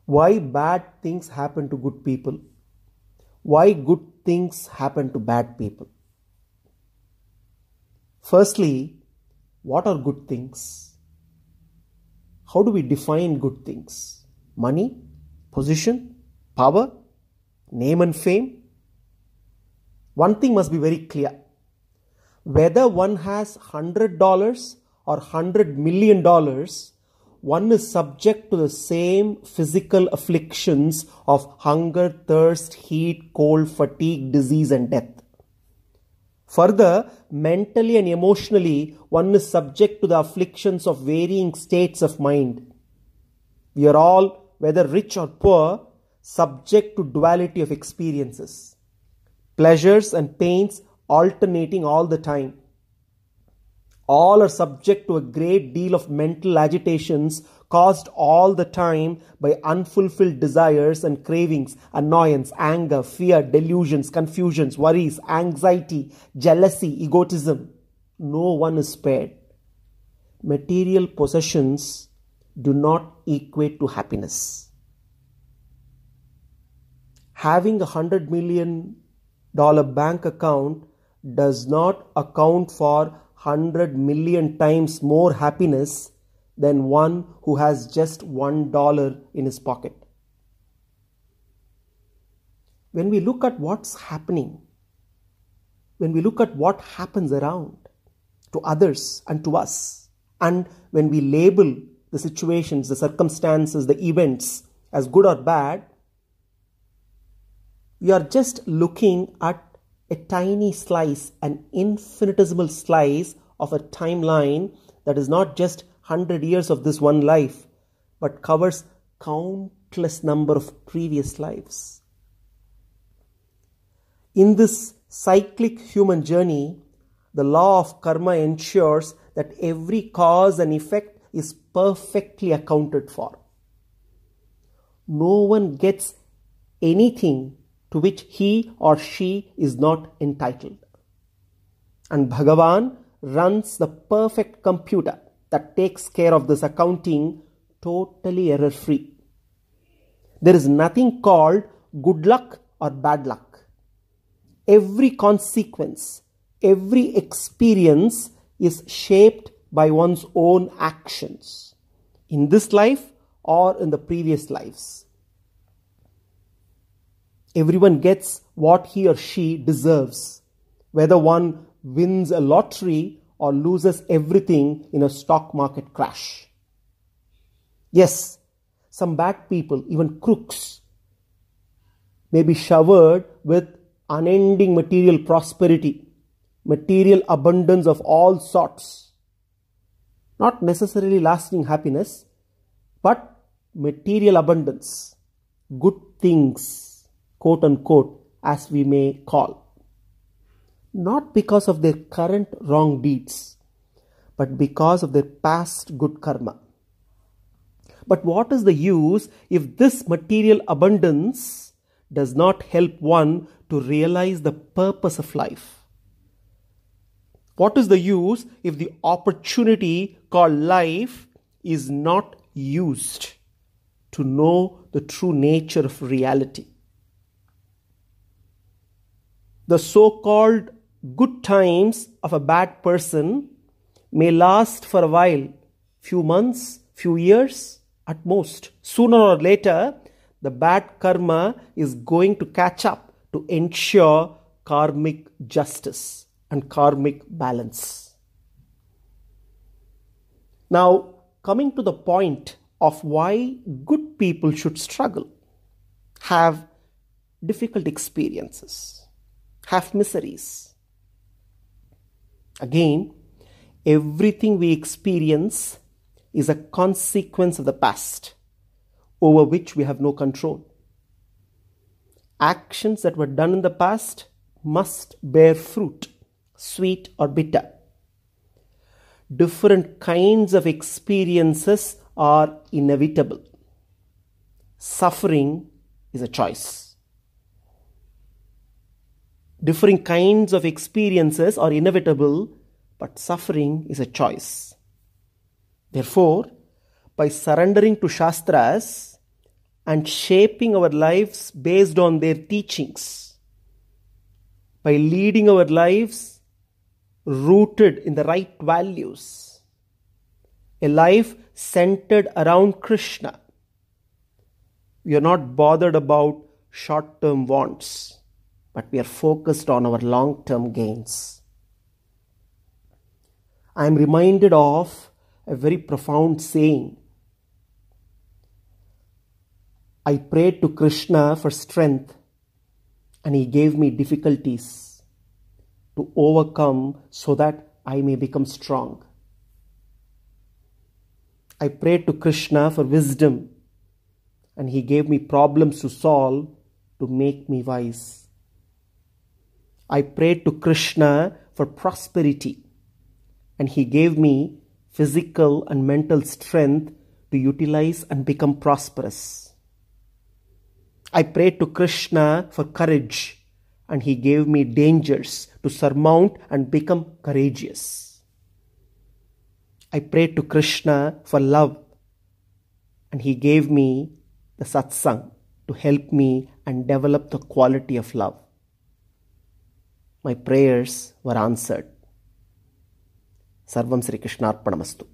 Why bad things happen to good people? Why good things happen to bad people? Firstly, what are good things? How do we define good things? Money, position, power, name and fame? One thing must be very clear. Whether one has $100 or $100 million, one is subject to the same physical afflictions of hunger, thirst, heat, cold, fatigue, disease and death. Further, mentally and emotionally, one is subject to the afflictions of varying states of mind. We are all, whether rich or poor, subject to duality of experiences. Pleasures and pains alternating all the time. All are subject to a great deal of mental agitations caused all the time by unfulfilled desires and cravings, annoyance, anger, fear, delusions, confusions, worries, anxiety, jealousy, egotism. No one is spared. Material possessions do not equate to happiness. Having $100 million bank account does not account for 100 million times more happiness than one who has just $1 in his pocket. When we look at what's happening, when we look at what happens around to others and to us, and when we label the situations, the circumstances, the events as good or bad, we are just looking at a tiny slice, an infinitesimal slice of a timeline that is not just 100 years of this one life, but covers countless number of previous lives. In this cyclic human journey, the law of karma ensures that every cause and effect is perfectly accounted for. No one gets anything to which he or she is not entitled. And Bhagavan runs the perfect computer that takes care of this accounting totally error-free. There is nothing called good luck or bad luck. Every consequence, every experience is shaped by one's own actions, in this life or in the previous lives. Everyone gets what he or she deserves, whether one wins a lottery or loses everything in a stock market crash. Yes, some bad people, even crooks, may be showered with unending material prosperity, material abundance of all sorts. Not necessarily lasting happiness, but material abundance, good things, quote unquote, as we may call. Not because of their current wrong deeds, but because of their past good karma. But what is the use if this material abundance does not help one to realize the purpose of life? What is the use if the opportunity called life is not used to know the true nature of reality? The so-called good times of a bad person may last for a while, few months, few years at most. Sooner or later, the bad karma is going to catch up to ensure karmic justice and karmic balance. Now, coming to the point of why good people should struggle, have difficult experiences, have miseries. Again, everything we experience is a consequence of the past over which we have no control. Actions that were done in the past must bear fruit, sweet or bitter. Different kinds of experiences are inevitable. Suffering is a choice. Different kinds of experiences are inevitable, but suffering is a choice. Therefore, by surrendering to Shastras, and shaping our lives based on their teachings, by leading our lives rooted in the right values, a life centered around Krishna. We are not bothered about short-term wants, but we are focused on our long-term gains. I am reminded of a very profound saying. I prayed to Krishna for strength, and he gave me difficulties to overcome so that I may become strong. I prayed to Krishna for wisdom, and he gave me problems to solve to make me wise. I prayed to Krishna for prosperity, and he gave me physical and mental strength to utilize and become prosperous. I prayed to Krishna for courage, and he gave me dangers to surmount and become courageous. I prayed to Krishna for love, and he gave me the satsang to help me and develop the quality of love. My prayers were answered. Sarvam Sri Krishnarpanamastu.